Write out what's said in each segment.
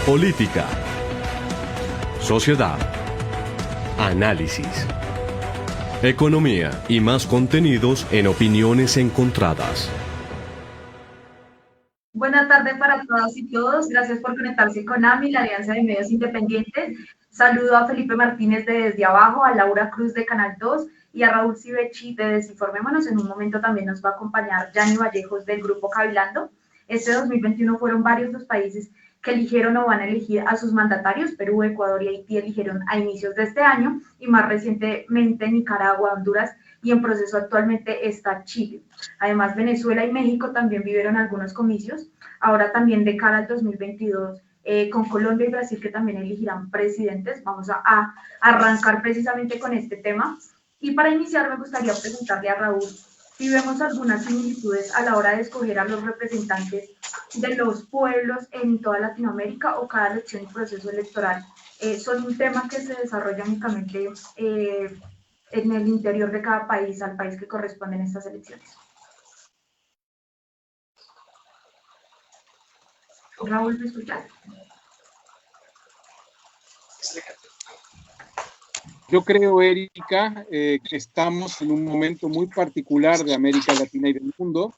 Política, sociedad, análisis, economía y más contenidos en Opiniones Encontradas. Buenas tardes para todas y todos. Gracias por conectarse con AMI, la Alianza de Medios Independientes. Saludo a Felipe Martínez de Desde Abajo, a Laura Cruz de Canal 2 y a Raúl Civechi de Desinformémonos. En un momento también nos va a acompañar Yanni Vallejos del Grupo Cabilando. Este 2021 fueron varios los países que eligieron o van a elegir a sus mandatarios. Perú, Ecuador y Haití eligieron a inicios de este año y más recientemente Nicaragua, Honduras y en proceso actualmente está Chile. Además, Venezuela y México también vivieron algunos comicios. Ahora también de cara al 2022, con Colombia y Brasil que también elegirán presidentes. Vamos a arrancar precisamente con este tema. Y para iniciar me gustaría preguntarle a Raúl si vemos algunas similitudes a la hora de escoger a los representantes de los pueblos en toda Latinoamérica, o cada elección y proceso electoral son un tema que se desarrolla únicamente en el interior de cada país, al país que corresponden estas elecciones. Raúl, ¿me escuchas? Yo creo, Erika, que estamos en un momento muy particular de América Latina y del mundo,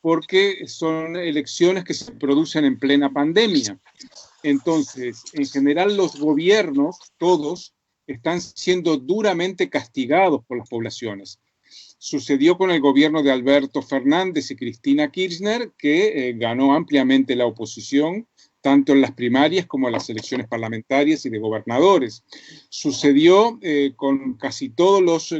porque son elecciones que se producen en plena pandemia. Entonces, en general, los gobiernos, todos, están siendo duramente castigados por las poblaciones. Sucedió con el gobierno de Alberto Fernández y Cristina Kirchner, que ganó ampliamente la oposición, tanto en las primarias como en las elecciones parlamentarias y de gobernadores. Sucedió con casi todos los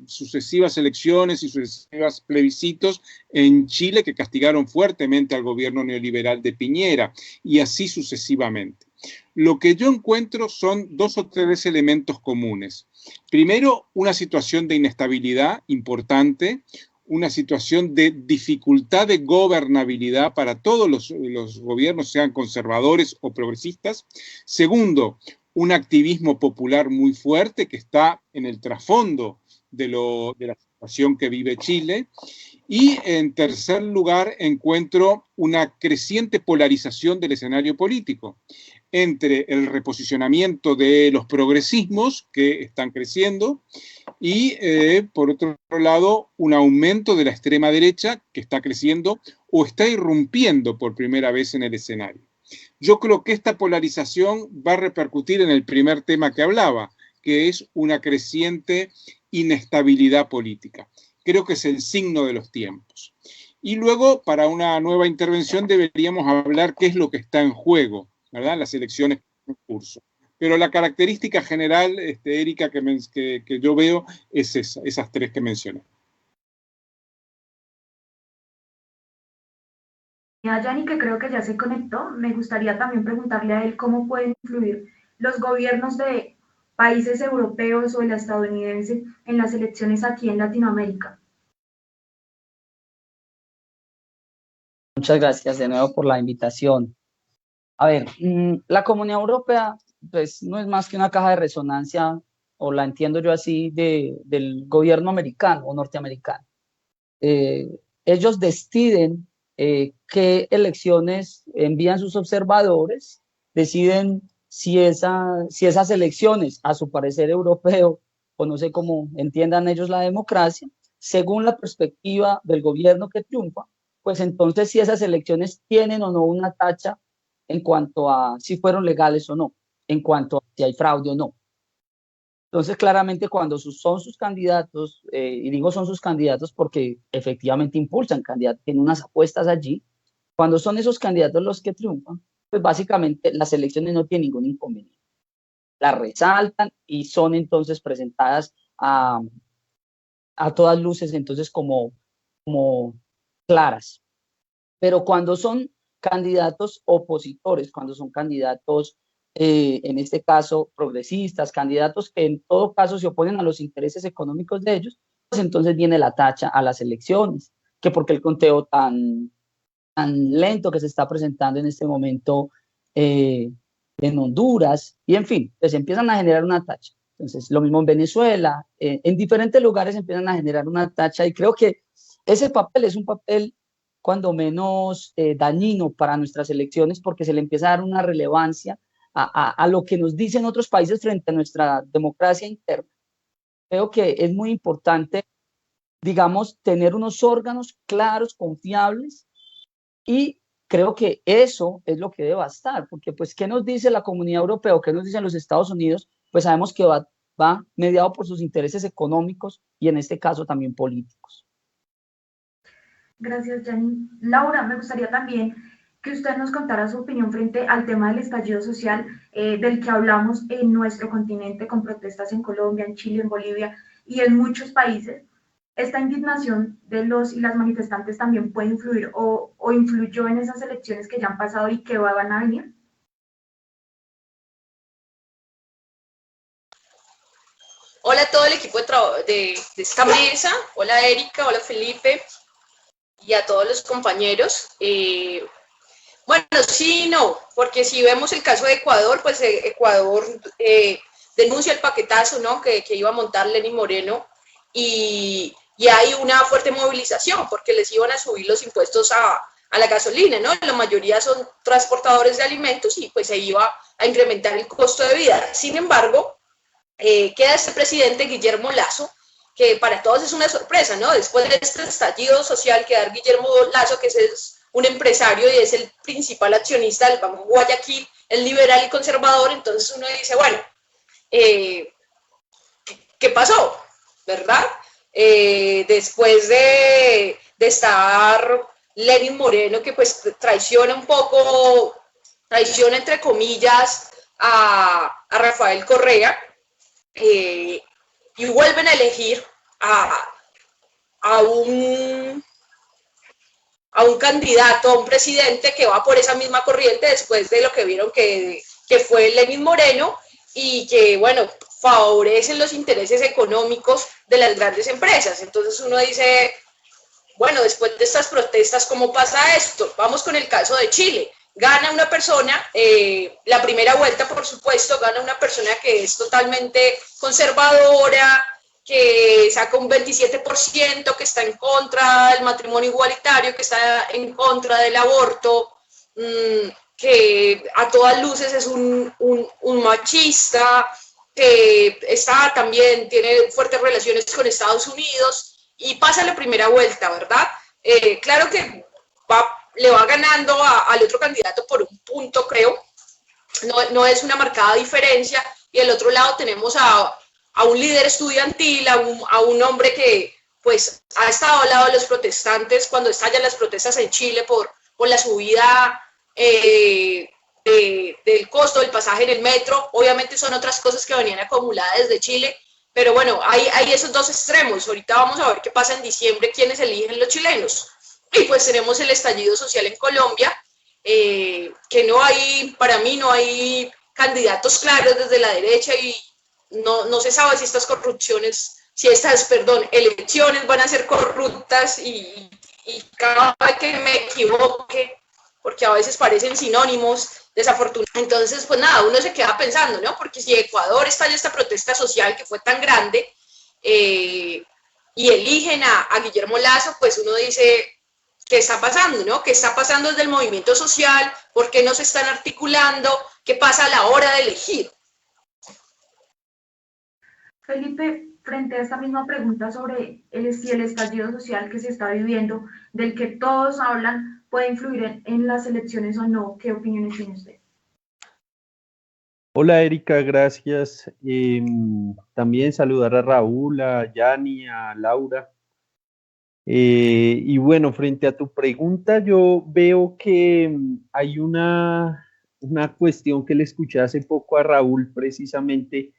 sucesivas elecciones y sucesivos plebiscitos en Chile, que castigaron fuertemente al gobierno neoliberal de Piñera, y así sucesivamente. Lo que yo encuentro son dos o tres elementos comunes. Primero, una situación de inestabilidad importante, una situación de dificultad de gobernabilidad para todos los gobiernos, sean conservadores o progresistas. Segundo, un activismo popular muy fuerte que está en el trasfondo de la situación que vive Chile. Y en tercer lugar, encuentro una creciente polarización del escenario político entre el reposicionamiento de los progresismos que están creciendo y, por otro lado, un aumento de la extrema derecha que está creciendo o está irrumpiendo por primera vez en el escenario. Yo creo que esta polarización va a repercutir en el primer tema que hablaba, que es una creciente inestabilidad política. Creo que es el signo de los tiempos. Y luego, para una nueva intervención, deberíamos hablar qué es lo que está en juego, ¿verdad? Las elecciones en curso. Pero la característica general, Erika, que yo veo es esas tres que mencioné. A Yanni, que creo que ya se conectó, me gustaría también preguntarle a él cómo pueden influir los gobiernos de países europeos o el estadounidense en las elecciones aquí en Latinoamérica. Muchas gracias de nuevo por la invitación. A ver, la Comunidad Europea pues no es más que una caja de resonancia, o la entiendo yo así, del gobierno americano o norteamericano. Ellos deciden qué elecciones envían sus observadores, deciden si esas elecciones, a su parecer europeo, o no sé cómo entiendan ellos la democracia, según la perspectiva del gobierno que triunfa, pues entonces si esas elecciones tienen o no una tacha en cuanto a si fueron legales o no, en cuanto a si hay fraude o no. Entonces, claramente, cuando son sus candidatos, y digo son sus candidatos porque efectivamente impulsan candidatos, tienen unas apuestas allí, cuando son esos candidatos los que triunfan, pues básicamente las elecciones no tienen ningún inconveniente. Las resaltan y son entonces presentadas a todas luces, entonces como claras. Pero cuando son candidatos opositores, cuando son candidatos, en este caso, progresistas, candidatos que en todo caso se oponen a los intereses económicos de ellos, pues entonces viene la tacha a las elecciones, que porque el conteo tan lento que se está presentando en este momento en Honduras, y en fin, pues empiezan a generar una tacha. Entonces, lo mismo en Venezuela, en diferentes lugares empiezan a generar una tacha, y creo que ese papel es un papel cuando menos dañino para nuestras elecciones, porque se le empieza a dar una relevancia a lo que nos dicen otros países frente a nuestra democracia interna. Creo que es muy importante, digamos, tener unos órganos claros, confiables, y creo que eso es lo que debe bastar, porque pues, ¿qué nos dice la Comunidad Europea o qué nos dicen los Estados Unidos? Pues sabemos que va mediado por sus intereses económicos y en este caso también políticos. Gracias, Janine. Laura, me gustaría también que usted nos contara su opinión frente al tema del estallido social del que hablamos en nuestro continente, con protestas en Colombia, en Chile, en Bolivia y en muchos países. ¿Esta indignación de los y las manifestantes también puede influir o influyó en esas elecciones que ya han pasado y que van a venir? Hola a todo el equipo de esta mesa, hola Erika, hola Felipe y a todos los compañeros. Bueno, sí, no, porque si vemos el caso de Ecuador, pues Ecuador denuncia el paquetazo, ¿no?, que iba a montar Lenín Moreno, y hay una fuerte movilización porque les iban a subir los impuestos a la gasolina, ¿no? La mayoría son transportadores de alimentos y pues se iba a incrementar el costo de vida. Sin embargo, queda este presidente Guillermo Lasso, que para todos es una sorpresa, ¿no? Después de este estallido social, quedar Guillermo Lasso, que es un empresario y es el principal accionista del Banco Guayaquil, es liberal y conservador. Entonces uno dice, bueno, ¿qué pasó? ¿Verdad? Después de estar Lenín Moreno, que pues traiciona un poco, traiciona entre comillas a Rafael Correa, y vuelven a elegir a un candidato, a un presidente que va por esa misma corriente después de lo que vieron que fue Lenín Moreno, y que, bueno, favorecen los intereses económicos de las grandes empresas. Entonces uno dice, bueno, después de estas protestas, ¿cómo pasa esto? Vamos con el caso de Chile. Gana una persona, la primera vuelta, por supuesto, gana una persona que es totalmente conservadora, que saca un 27%, que está en contra del matrimonio igualitario, que está en contra del aborto, que a todas luces es un machista, que está también, tiene fuertes relaciones con Estados Unidos, y pasa la primera vuelta, ¿verdad? Claro que le va ganando al otro candidato por un punto, creo. No es una marcada diferencia. Y al otro lado tenemos a un líder estudiantil, a un hombre que pues ha estado al lado de los protestantes cuando estallan las protestas en Chile por la subida del costo del pasaje en el metro. Obviamente son otras cosas que venían acumuladas desde Chile, pero bueno, hay esos dos extremos. Ahorita vamos a ver qué pasa en diciembre, quiénes eligen los chilenos. Y pues tenemos el estallido social en Colombia, que no hay, para mí no hay candidatos claros desde la derecha, y no se sabe si estas elecciones van a ser corruptas, y cada vez que me equivoque, porque a veces parecen sinónimos, desafortunadamente. Entonces, pues nada, uno se queda pensando, ¿no? Porque si Ecuador estalla esta protesta social que fue tan grande, y eligen a Guillermo Lasso, pues uno dice, ¿qué está pasando, no? ¿Qué está pasando desde el movimiento social? ¿Por qué no se están articulando? ¿Qué pasa a la hora de elegir? Felipe, frente a esta misma pregunta sobre si el estallido social que se está viviendo, del que todos hablan, puede influir en las elecciones o no, ¿qué opiniones tiene usted? Hola Erika, gracias. También saludar a Raúl, a Yani, a Laura. Y bueno, frente a tu pregunta, yo veo que hay una cuestión que le escuché hace poco a Raúl precisamente,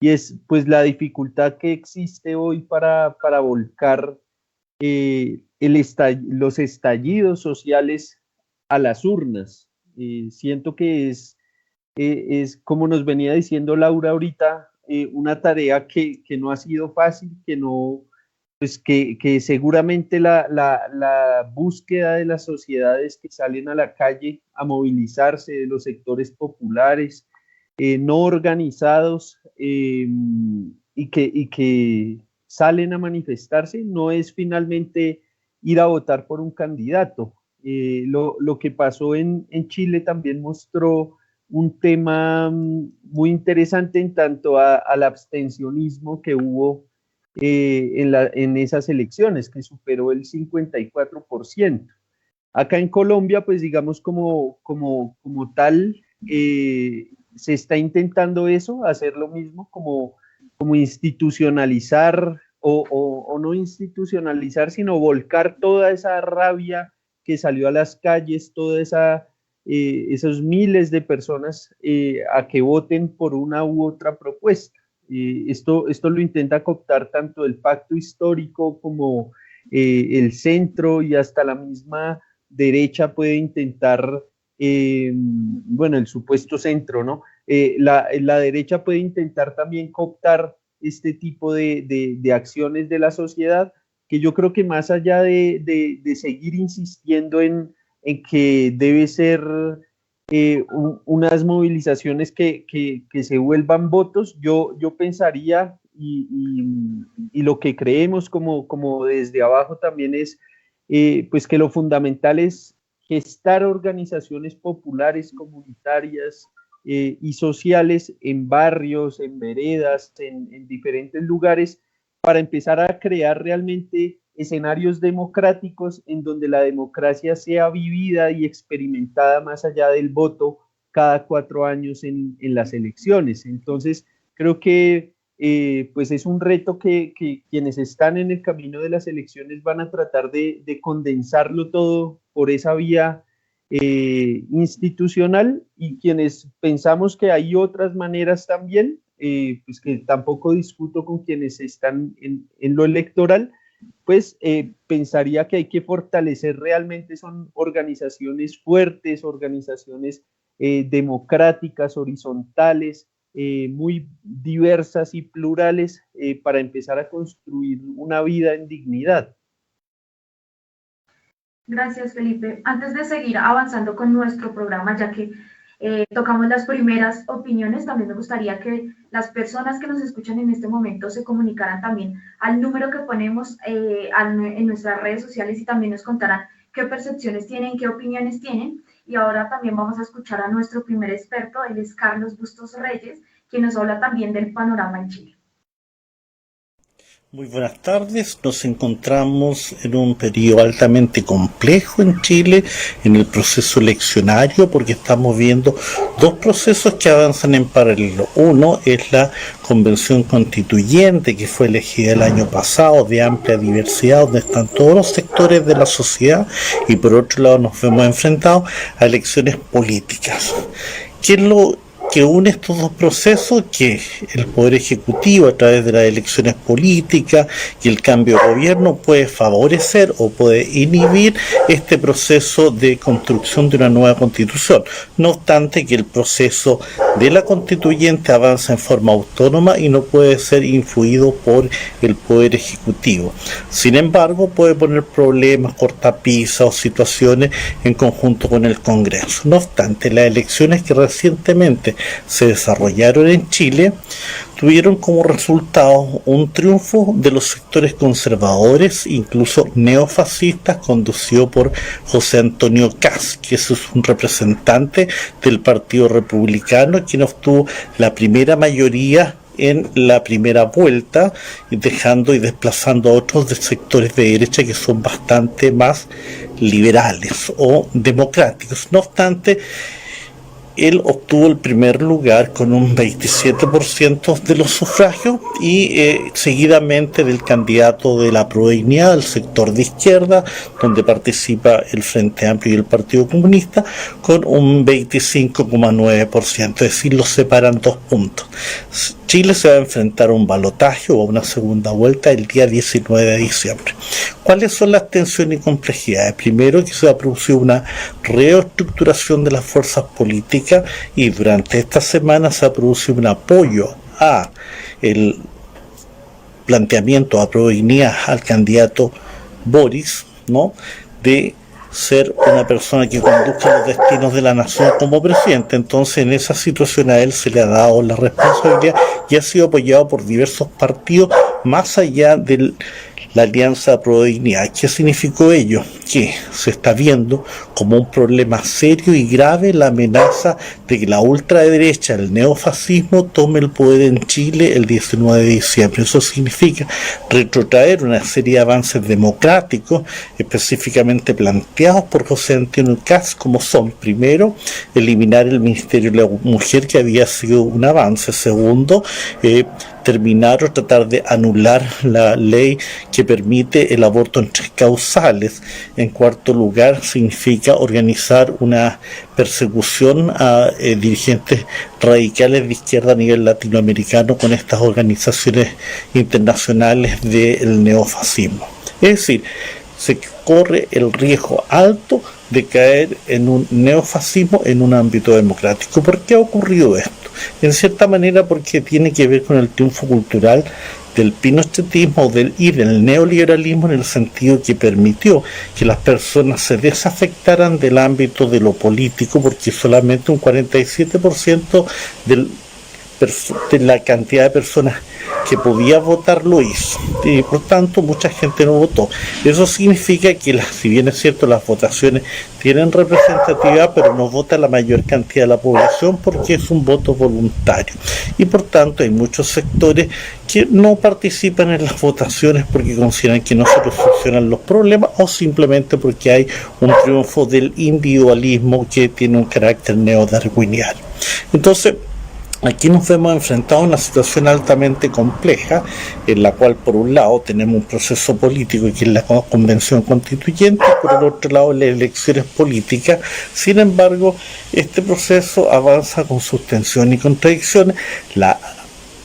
y es pues la dificultad que existe hoy para volcar los estallidos sociales a las urnas. Siento que es como nos venía diciendo Laura ahorita, una tarea que no ha sido fácil, pues que seguramente la búsqueda de las sociedades que salen a la calle a movilizarse, de los sectores populares, no organizados, y que salen a manifestarse, no es finalmente ir a votar por un candidato. Lo que pasó en Chile también mostró un tema muy interesante en tanto al abstencionismo que hubo en esas elecciones, que superó el 54%. Acá en Colombia, pues digamos como tal, se está intentando eso, hacer lo mismo, como institucionalizar o no institucionalizar, sino volcar toda esa rabia que salió a las calles, esos miles de personas a que voten por una u otra propuesta. Esto lo intenta cooptar tanto el pacto histórico como el centro, y hasta la misma derecha puede intentar, bueno, el supuesto centro, ¿no? La derecha puede intentar también cooptar este tipo de acciones de la sociedad, que yo creo que más allá de seguir insistiendo en que debe ser unas movilizaciones que se vuelvan votos, yo pensaría, y lo que creemos como desde abajo también es, pues que lo fundamental es gestar organizaciones populares, comunitarias y sociales en barrios, en veredas, en diferentes lugares, para empezar a crear realmente escenarios democráticos en donde la democracia sea vivida y experimentada más allá del voto cada 4 años en las elecciones. Entonces, creo que pues es un reto que quienes están en el camino de las elecciones van a tratar de condensarlo todo por esa vía institucional, y quienes pensamos que hay otras maneras también, pues que tampoco discuto con quienes están en lo electoral, pues pensaría que hay que fortalecer realmente, son organizaciones fuertes, organizaciones democráticas, horizontales, muy diversas y plurales, para empezar a construir una vida en dignidad. Gracias, Felipe. Antes de seguir avanzando con nuestro programa, ya que tocamos las primeras opiniones, también me gustaría que las personas que nos escuchan en este momento se comunicaran también al número que ponemos en nuestras redes sociales, y también nos contaran qué percepciones tienen, qué opiniones tienen. Y ahora también vamos a escuchar a nuestro primer experto, él es Carlos Bustos Reyes, quien nos habla también del panorama en Chile. Muy buenas tardes, nos encontramos en un periodo altamente complejo en Chile, en el proceso eleccionario, porque estamos viendo dos procesos que avanzan en paralelo. Uno es la convención constituyente, que fue elegida el año pasado, de amplia diversidad, donde están todos los sectores de la sociedad, y por otro lado nos vemos enfrentados a elecciones políticas. ¿Qué es lo que une estos dos procesos? Que el Poder Ejecutivo, a través de las elecciones políticas y el cambio de gobierno, puede favorecer o puede inhibir este proceso de construcción de una nueva constitución. No obstante, que el proceso de la constituyente avanza en forma autónoma y no puede ser influido por el Poder Ejecutivo. Sin embargo, puede poner problemas, cortapisas o situaciones en conjunto con el Congreso. No obstante, las elecciones que recientemente se desarrollaron en Chile tuvieron como resultado un triunfo de los sectores conservadores, incluso neofascistas, conducido por José Antonio Kast, que es un representante del Partido Republicano, quien obtuvo la primera mayoría en la primera vuelta, dejando y desplazando a otros de sectores de derecha que son bastante más liberales o democráticos. No obstante, él obtuvo el primer lugar con un 27% de los sufragios, y seguidamente del candidato de la Prodignidad, del sector de izquierda, donde participa el Frente Amplio y el Partido Comunista, con un 25,9%, es decir, los separan 2 puntos. Chile se va a enfrentar a un balotaje o a una segunda vuelta el día 19 de diciembre. ¿Cuáles son las tensiones y complejidades? Primero, que se va a producir una reestructuración de las fuerzas políticas, y durante esta semana se va a producir un apoyo a el planteamiento a Prodignidad al candidato Boris, ¿no?, de ser una persona que conduzca los destinos de la nación como presidente. Entonces, en esa situación a él se le ha dado la responsabilidad y ha sido apoyado por diversos partidos, más allá de la Alianza Pro Dignidad. ¿Qué significó ello? Que se está viendo como un problema serio y grave la amenaza de que la ultraderecha, el neofascismo, tome el poder en Chile el 19 de diciembre. Eso significa retrotraer una serie de avances democráticos específicamente planteados por José Antonio Kast, como son, primero, eliminar el Ministerio de la Mujer, que había sido un avance; segundo, terminar o tratar de anular la ley que permite el aborto en 3 causales. En cuarto lugar, significa organizar una persecución a dirigentes radicales de izquierda a nivel latinoamericano con estas organizaciones internacionales del neofascismo. Es decir, se corre el riesgo alto de caer en un neofascismo en un ámbito democrático. ¿Por qué ha ocurrido esto? En cierta manera porque tiene que ver con el triunfo cultural del pinochetismo y del neoliberalismo, en el sentido que permitió que las personas se desafectaran del ámbito de lo político, porque solamente un 47% de la cantidad de personas que podía votar lo hizo, y por tanto mucha gente no votó. Eso significa que si bien es cierto las votaciones tienen representatividad, pero no vota la mayor cantidad de la población porque es un voto voluntario, y por tanto hay muchos sectores que no participan en las votaciones porque consideran que no se solucionan los problemas, o simplemente porque hay un triunfo del individualismo que tiene un carácter neodarwiniano. Entonces, aquí nos vemos enfrentados a una situación altamente compleja, en la cual por un lado tenemos un proceso político que es la convención constituyente, y por el otro lado las elecciones políticas. Sin embargo, este proceso avanza con sus tensiones y contradicciones. La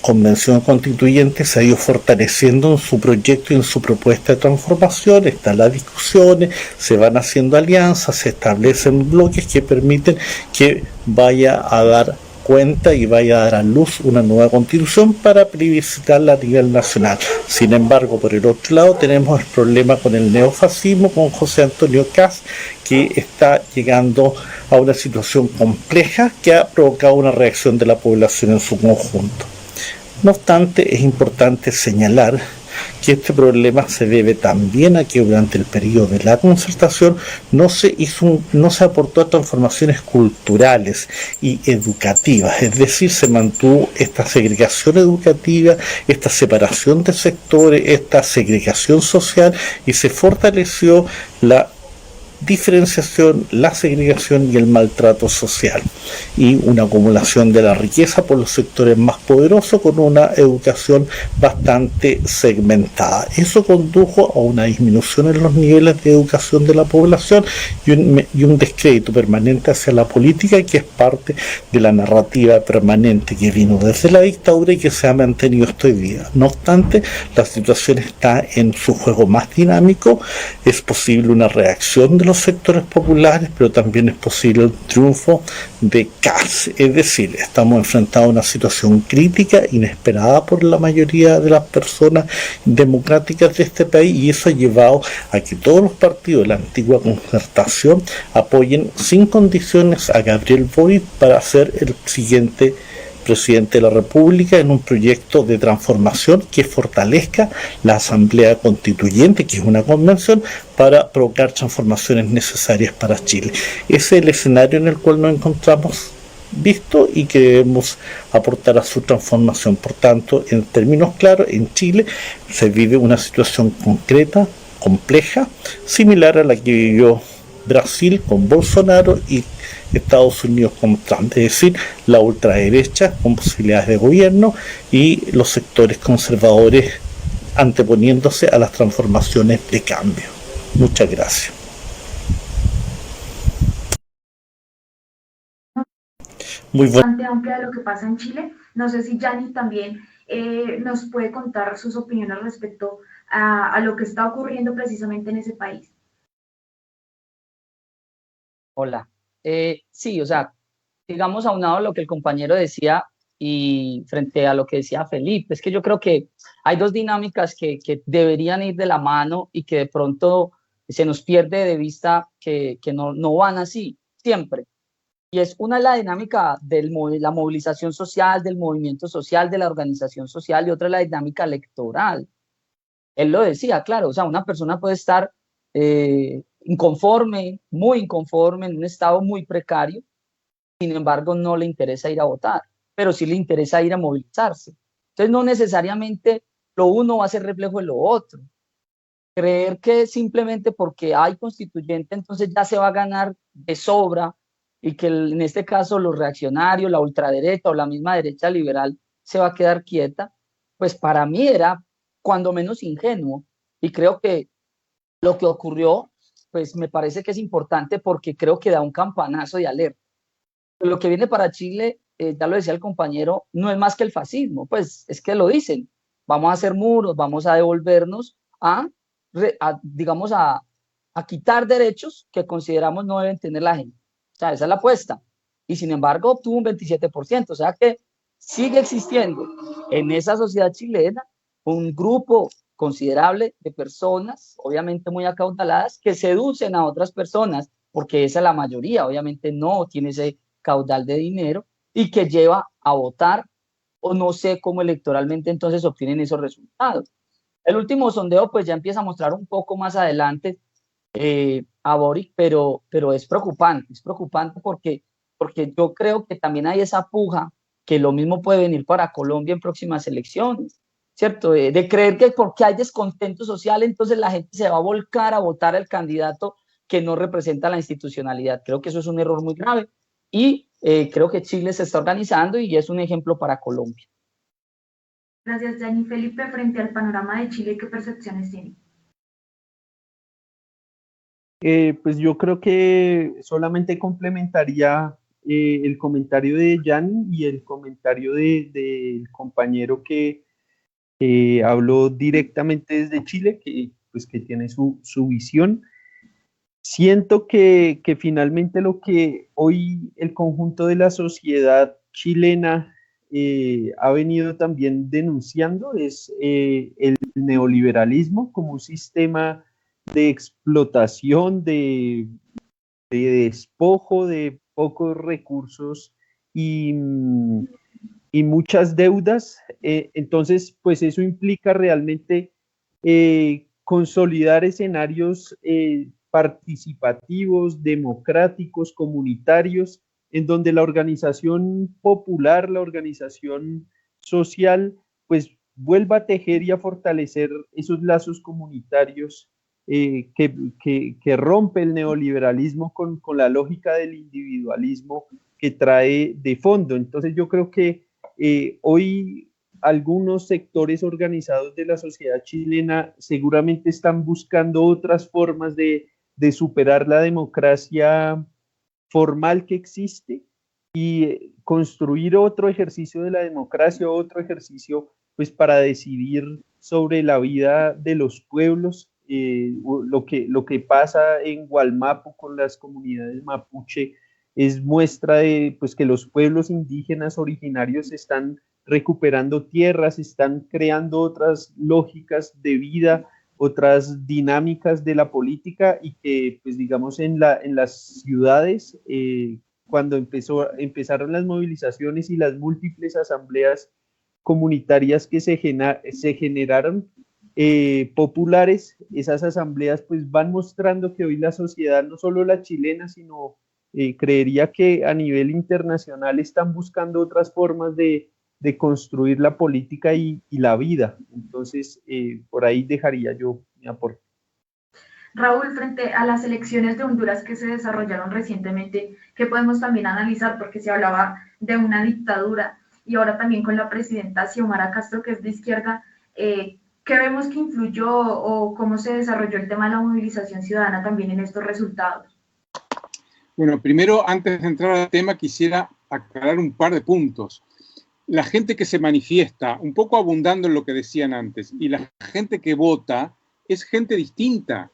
convención constituyente se ha ido fortaleciendo en su proyecto y en su propuesta de transformación. Están las discusiones, se van haciendo alianzas, se establecen bloques que permiten que vaya a dar cuenta y vaya a dar a luz una nueva constitución para plebiscitarla a nivel nacional. Sin embargo, por el otro lado tenemos el problema con el neofascismo, con José Antonio Kast, que está llegando a una situación compleja que ha provocado una reacción de la población en su conjunto. No obstante, es importante señalar que este problema se debe también a que durante el periodo de la concertación no se aportó a transformaciones culturales y educativas, es decir, se mantuvo esta segregación educativa, esta separación de sectores, esta segregación social, y se fortaleció la diferenciación, la segregación y el maltrato social, y una acumulación de la riqueza por los sectores más poderosos con una educación bastante segmentada. Eso condujo a una disminución en los niveles de educación de la población y un descrédito permanente hacia la política, que es parte de la narrativa permanente que vino desde la dictadura y que se ha mantenido hasta hoy día. No obstante, la situación está en su juego más dinámico. Es posible una reacción de los sectores populares, pero también es posible el triunfo de Kast. Es decir, estamos enfrentados a una situación crítica, inesperada por la mayoría de las personas democráticas de este país, y eso ha llevado a que todos los partidos de la antigua concertación apoyen sin condiciones a Gabriel Boric para ser el siguiente presidente de la República, en un proyecto de transformación que fortalezca la Asamblea Constituyente, que es una convención, para provocar transformaciones necesarias para Chile. Ese es el escenario en el cual nos encontramos visto y que debemos aportar a su transformación. Por tanto, en términos claros, en Chile se vive una situación concreta, compleja, similar a la que vivió Brasil con Bolsonaro y Estados Unidos con Trump, es decir, la ultraderecha con posibilidades de gobierno y los sectores conservadores anteponiéndose a las transformaciones de cambio. Muchas gracias. Muy bueno. Bastante amplia de lo que pasa en Chile. No sé si Yanni también nos puede contar sus opiniones respecto a lo que está ocurriendo precisamente en ese país. Hola. Sí, o sea, digamos aunado a lo que el compañero decía y frente a lo que decía Felipe, es que yo creo que hay dos dinámicas que deberían ir de la mano y que de pronto se nos pierde de vista que no van así siempre. Y es una la dinámica de la movilización social, del movimiento social, de la organización social, y otra la dinámica electoral. él lo decía, claro, o sea, una persona puede estar inconforme, muy inconforme, en un estado muy precario, sin embargo, no le interesa ir a votar, pero sí le interesa ir a movilizarse. Entonces, no necesariamente lo uno va a ser reflejo de lo otro. Creer que simplemente porque hay constituyente, entonces ya se va a ganar de sobra y que en este caso los reaccionarios, la ultraderecha o la misma derecha liberal se va a quedar quieta, pues para mí era cuando menos ingenuo. Y creo que lo que ocurrió, pues me parece que es importante porque creo que da un campanazo de alerta. Lo que viene para Chile, ya lo decía el compañero, no es más que el fascismo, pues es que lo dicen, vamos a hacer muros, vamos a devolvernos digamos, a quitar derechos que consideramos no deben tener la gente. O sea, esa es la apuesta. Y sin embargo obtuvo un 27%, o sea que sigue existiendo en esa sociedad chilena un grupo considerable de personas, obviamente muy acaudaladas, que seducen a otras personas, porque esa es la mayoría, obviamente no tiene ese caudal de dinero, y que lleva a votar, o no sé cómo electoralmente entonces obtienen esos resultados. El último sondeo pues ya empieza a mostrar un poco más adelante a Boric, pero es preocupante porque yo creo que también hay esa puja que lo mismo puede venir para Colombia en próximas elecciones, ¿cierto? De creer que porque hay descontento social, entonces la gente se va a volcar a votar al candidato que no representa la institucionalidad. Creo que eso es un error muy grave y creo que Chile se está organizando y es un ejemplo para Colombia. Gracias, Gianni. Felipe, frente al panorama de Chile, ¿qué percepciones tiene? Pues yo creo que solamente complementaría el comentario de Gianni y el comentario del compañero que habló directamente desde Chile, pues que tiene su visión. Siento que finalmente lo que hoy el conjunto de la sociedad chilena ha venido también denunciando es el neoliberalismo como un sistema de explotación, de despojo de pocos recursos y, y muchas deudas. Entonces, pues eso implica realmente consolidar escenarios participativos, democráticos, comunitarios, en donde la organización popular, la organización social, pues vuelva a tejer y a fortalecer esos lazos comunitarios que rompe el neoliberalismo con la lógica del individualismo que trae de fondo. Entonces yo creo que hoy algunos sectores organizados de la sociedad chilena seguramente están buscando otras formas de superar la democracia formal que existe y construir otro ejercicio de la democracia, otro ejercicio pues para decidir sobre la vida de los pueblos. Lo que pasa en Gualmapu con las comunidades mapuche es muestra de pues, que los pueblos indígenas originarios están recuperando tierras, están creando otras lógicas de vida, otras dinámicas de la política y que, pues digamos, en las ciudades, cuando empezaron las movilizaciones y las múltiples asambleas comunitarias que se generaron, populares, esas asambleas pues van mostrando que hoy la sociedad, no solo la chilena, sino creería que a nivel internacional están buscando otras formas de construir la política y la vida. Entonces, por ahí dejaría yo mi aporte. Raúl, frente a las elecciones de Honduras que se desarrollaron recientemente, ¿qué podemos también analizar? Porque se hablaba de una dictadura y ahora también con la presidenta Xiomara Castro, que es de izquierda, ¿qué vemos que influyó o cómo se desarrolló el tema de la movilización ciudadana también en estos resultados? Bueno, primero, antes de entrar al tema, quisiera aclarar un par de puntos. La gente que se manifiesta, un poco abundando en lo que decían antes, y la gente que vota es gente distinta.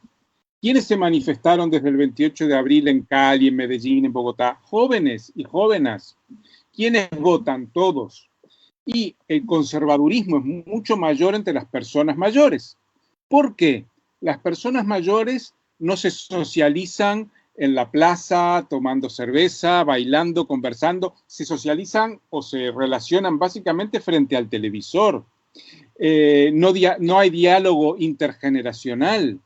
¿Quiénes se manifestaron desde el 28 de abril en Cali, en Medellín, en Bogotá? Jóvenes y jóvenes. ¿Quiénes votan? Todos. Y el conservadurismo es mucho mayor entre las personas mayores. ¿Por qué? Las personas mayores no se socializan en la plaza, tomando cerveza, bailando, conversando, se socializan o se relacionan básicamente frente al televisor. no hay diálogo intergeneracional.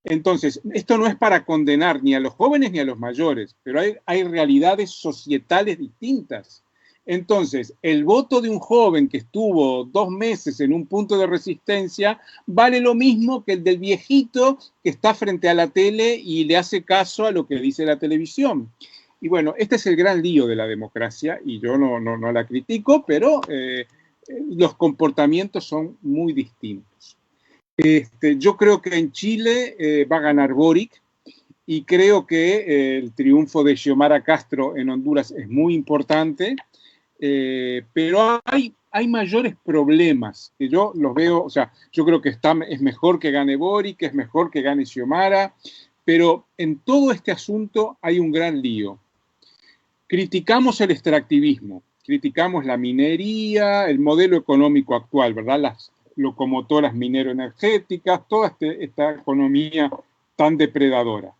Entonces, esto no es para condenar ni a los jóvenes ni a los mayores, pero hay realidades societales distintas. Entonces, el voto de un joven que estuvo 2 meses en un punto de resistencia vale lo mismo que el del viejito que está frente a la tele y le hace caso a lo que dice la televisión. Y bueno, este es el gran lío de la democracia y yo no la critico, pero los comportamientos son muy distintos. Yo creo que en Chile va a ganar Boric y creo que el triunfo de Xiomara Castro en Honduras es muy importante, pero hay mayores problemas que yo los veo, o sea, yo creo que es mejor que gane Boric, es mejor que gane Xiomara, pero en todo este asunto hay un gran lío. Criticamos el extractivismo, criticamos la minería, el modelo económico actual, ¿verdad? Las locomotoras minero-energéticas, toda esta economía tan depredadora.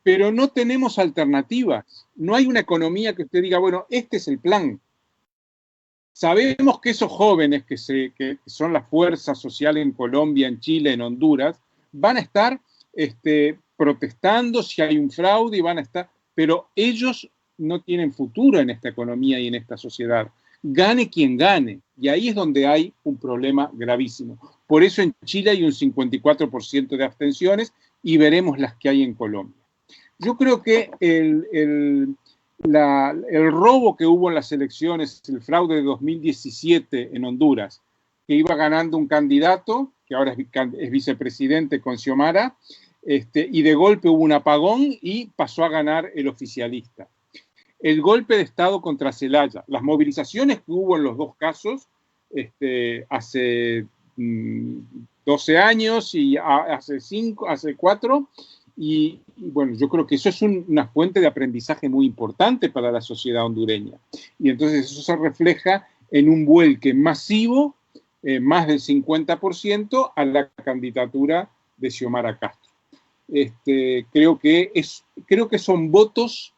Pero no tenemos alternativas. No hay una economía que usted diga, bueno, este es el plan. Sabemos que esos jóvenes que son la fuerza social en Colombia, en Chile, en Honduras, van a estar protestando si hay un fraude y van a estar, pero ellos no tienen futuro en esta economía y en esta sociedad. Gane quien gane, y ahí es donde hay un problema gravísimo. Por eso en Chile hay un 54% de abstenciones y veremos las que hay en Colombia. Yo creo que el robo que hubo en las elecciones, el fraude de 2017 en Honduras, que iba ganando un candidato, que ahora es vicepresidente con Xiomara, y de golpe hubo un apagón y pasó a ganar el oficialista. El golpe de Estado contra Zelaya, las movilizaciones que hubo en los dos casos, hace 12 años y hace 4, y bueno, yo creo que eso es una fuente de aprendizaje muy importante para la sociedad hondureña. Y entonces eso se refleja en un vuelque masivo, más del 50%, a la candidatura de Xiomara Castro. Creo que son votos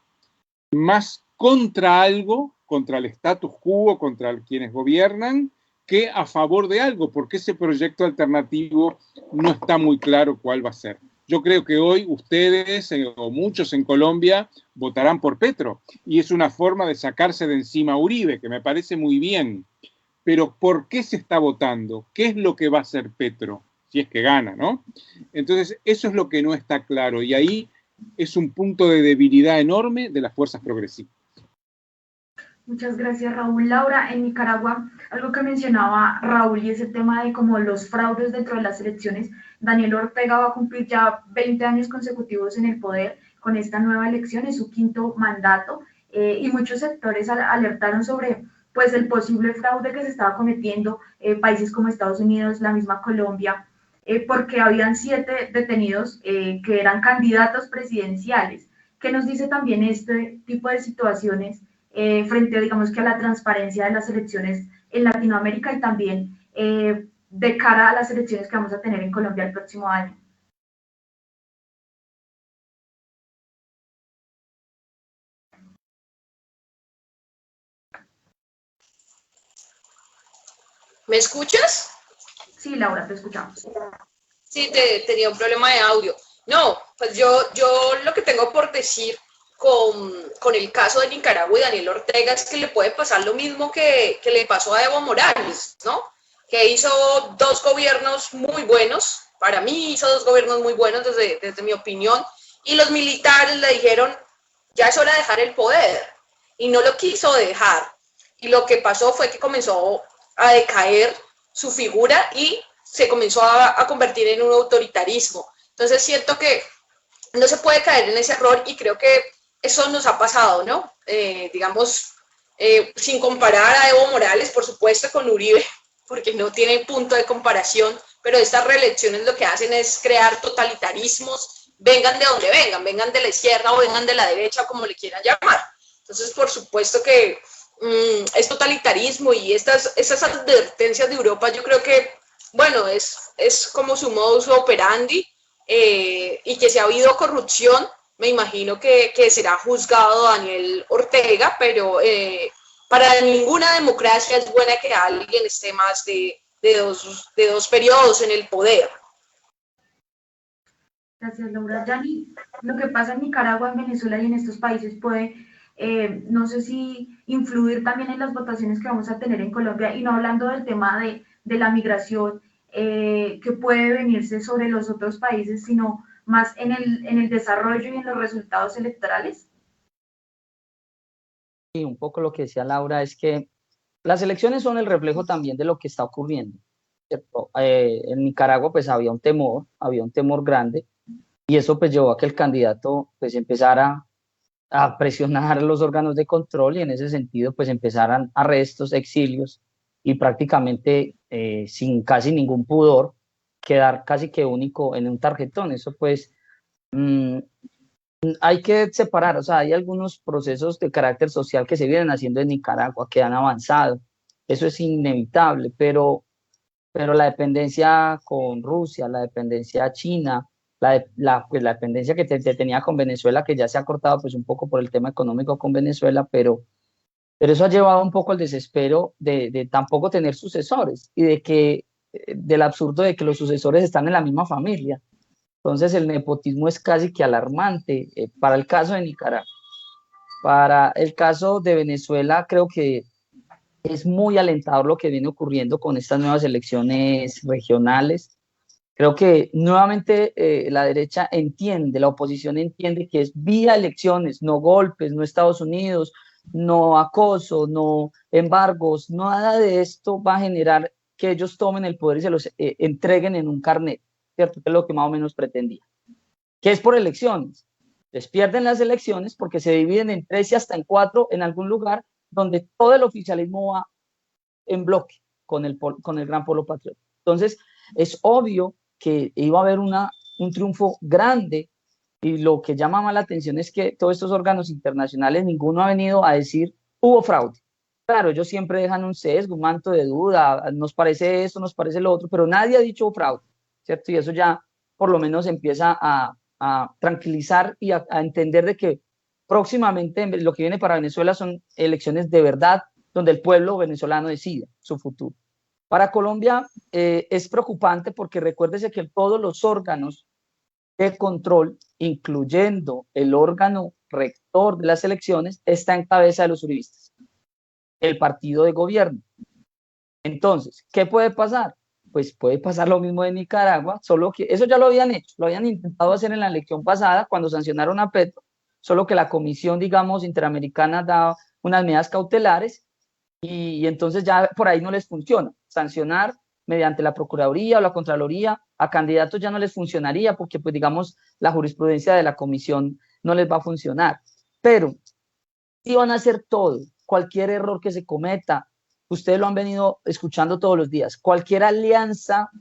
más contra algo, contra el status quo, contra quienes gobiernan, que a favor de algo, porque ese proyecto alternativo no está muy claro cuál va a ser. Yo creo que hoy ustedes o muchos en Colombia votarán por Petro, y es una forma de sacarse de encima a Uribe, que me parece muy bien. Pero ¿por qué se está votando? ¿Qué es lo que va a hacer Petro? Si es que gana, ¿no? Entonces, eso es lo que no está claro, y ahí es un punto de debilidad enorme de las fuerzas progresistas. Muchas gracias, Raúl. Laura, en Nicaragua, algo que mencionaba Raúl, y es el tema de como los fraudes dentro de las elecciones. Daniel Ortega va a cumplir ya 20 años consecutivos en el poder con esta nueva elección, es su 5º mandato, y muchos sectores alertaron sobre pues, el posible fraude que se estaba cometiendo, países como Estados Unidos, la misma Colombia, porque habían 7 detenidos que eran candidatos presidenciales. ¿Qué nos dice también este tipo de situaciones frente, digamos, que a la transparencia de las elecciones en Latinoamérica y también de cara a las elecciones que vamos a tener en Colombia el próximo año? ¿Me escuchas? Sí, Laura, te escuchamos. Sí, tenía un problema de audio. No, pues yo lo que tengo por decir con el caso de Nicaragua y Daniel Ortega es que le puede pasar lo mismo que le pasó a Evo Morales, ¿no? Que hizo 2 gobiernos muy buenos, para mí hizo 2 gobiernos muy buenos desde mi opinión, y los militares le dijeron, ya es hora de dejar el poder, y no lo quiso dejar, y lo que pasó fue que comenzó a decaer su figura y se comenzó a convertir en un autoritarismo. Entonces siento que no se puede caer en ese error y creo que eso nos ha pasado, ¿no? Digamos, sin comparar a Evo Morales, por supuesto, con Uribe, porque no tienen punto de comparación, pero estas reelecciones lo que hacen es crear totalitarismos, vengan de donde vengan de la izquierda o vengan de la derecha, como le quieran llamar. Entonces, por supuesto que es totalitarismo y esas advertencias de Europa, yo creo que, bueno, es como su modus operandi, y que si ha habido corrupción, me imagino que será juzgado Daniel Ortega, pero para ninguna democracia es buena que alguien esté más de de dos periodos en el poder. Gracias, Laura. Yanni, lo que pasa en Nicaragua, en Venezuela y en estos países puede, no sé si influir también en las votaciones que vamos a tener en Colombia, y no hablando del tema de la migración que puede venirse sobre los otros países, sino más en el desarrollo y en los resultados electorales. Y un poco lo que decía Laura es que las elecciones son el reflejo también de lo que está ocurriendo, ¿cierto? En Nicaragua pues había un temor grande, y eso pues llevó a que el candidato pues empezara a presionar los órganos de control, y en ese sentido pues empezaran arrestos, exilios, y prácticamente sin casi ningún pudor quedar casi que único en un tarjetón. Eso pues hay que separar, o sea, hay algunos procesos de carácter social que se vienen haciendo en Nicaragua, que han avanzado, eso es inevitable, pero la dependencia con Rusia, la dependencia china, pues la dependencia que tenía con Venezuela, que ya se ha cortado pues un poco por el tema económico con Venezuela, pero eso ha llevado un poco al desespero de tampoco tener sucesores, y del absurdo de que los sucesores están en la misma familia. Entonces el nepotismo es casi que alarmante para el caso de Nicaragua. Para el caso de Venezuela, creo que es muy alentador lo que viene ocurriendo con estas nuevas elecciones regionales. Creo que nuevamente la derecha entiende, la oposición entiende que es vía elecciones, no golpes, no Estados Unidos, no acoso, no embargos, nada de esto va a generar que ellos tomen el poder y se los entreguen en un carnet, ¿cierto? Que es lo que más o menos pretendía. ¿Qué es por elecciones? Les pierden las elecciones porque se dividen en 3 y hasta en 4 en algún lugar donde todo el oficialismo va en bloque con el gran polo patriota. Entonces, es obvio que iba a haber un triunfo grande, y lo que llama más la atención es que todos estos órganos internacionales, ninguno ha venido a decir hubo fraude. Claro, ellos siempre dejan un sesgo, un manto de duda, nos parece esto, nos parece lo otro, pero nadie ha dicho fraude, ¿cierto? Y eso ya por lo menos empieza a tranquilizar y a entender de que próximamente lo que viene para Venezuela son elecciones de verdad, donde el pueblo venezolano decida su futuro. Para Colombia es preocupante porque recuérdese que todos los órganos de control, incluyendo el órgano rector de las elecciones, está en cabeza de los uribistas, el partido de gobierno. Entonces, ¿qué puede pasar? Pues puede pasar lo mismo en Nicaragua, solo que eso ya lo habían hecho, lo habían intentado hacer en la elección pasada cuando sancionaron a Petro, solo que la Comisión, digamos, Interamericana da unas medidas cautelares, y entonces ya por ahí no les funciona. Sancionar mediante la Procuraduría o la Contraloría a candidatos ya no les funcionaría, porque pues digamos la jurisprudencia de la Comisión no les va a funcionar. Pero sí van a hacer todo, cualquier error que se cometa, ustedes lo han venido escuchando todos los días, cualquier alianza,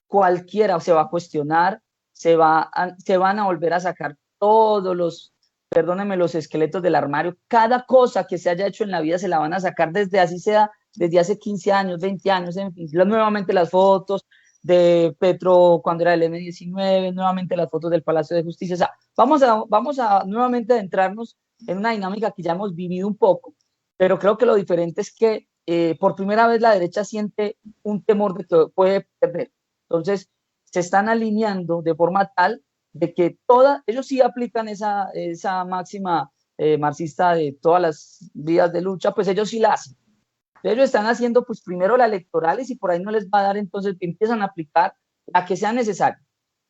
cualquiera se va a cuestionar, se van a volver a sacar todos los, perdónenme, los esqueletos del armario. Cada cosa que se haya hecho en la vida se la van a sacar, desde así sea, desde hace 15 años, 20 años, en fin, nuevamente las fotos de Petro cuando era el M-19, nuevamente las fotos del Palacio de Justicia. O sea, vamos a nuevamente adentrarnos en una dinámica que ya hemos vivido un poco, pero creo que lo diferente es que por primera vez la derecha siente un temor de que puede perder. Entonces, se están alineando de forma tal de que ellos sí aplican esa máxima marxista de todas las vías de lucha, pues ellos sí la hacen. Ellos están haciendo pues primero las electorales, y por ahí no les va a dar, entonces empiezan a aplicar la que sea necesaria.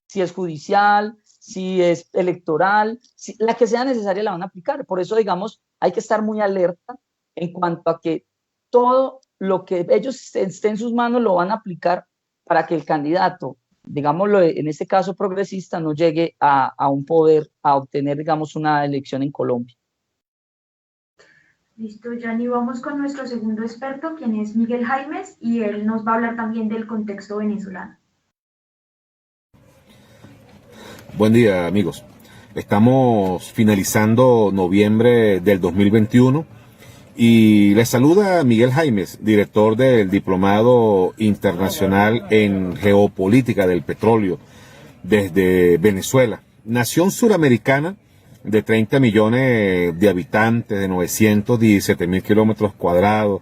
Si es judicial, si es electoral, la que sea necesaria la van a aplicar. Por eso, digamos, hay que estar muy alerta en cuanto a que todo lo que ellos esté en sus manos lo van a aplicar para que el candidato, digámoslo en este caso progresista, no llegue a un poder, a obtener, digamos, una elección en Colombia. Listo, Yanni, vamos con nuestro segundo experto, quien es Miguel Jaimes, y él nos va a hablar también del contexto venezolano. Buen día, amigos. Estamos finalizando noviembre del 2021 y les saluda Miguel Jaimes, director del Diplomado Internacional en Geopolítica del Petróleo desde Venezuela, nación suramericana de 30 millones de habitantes, de 917.000 kilómetros cuadrados,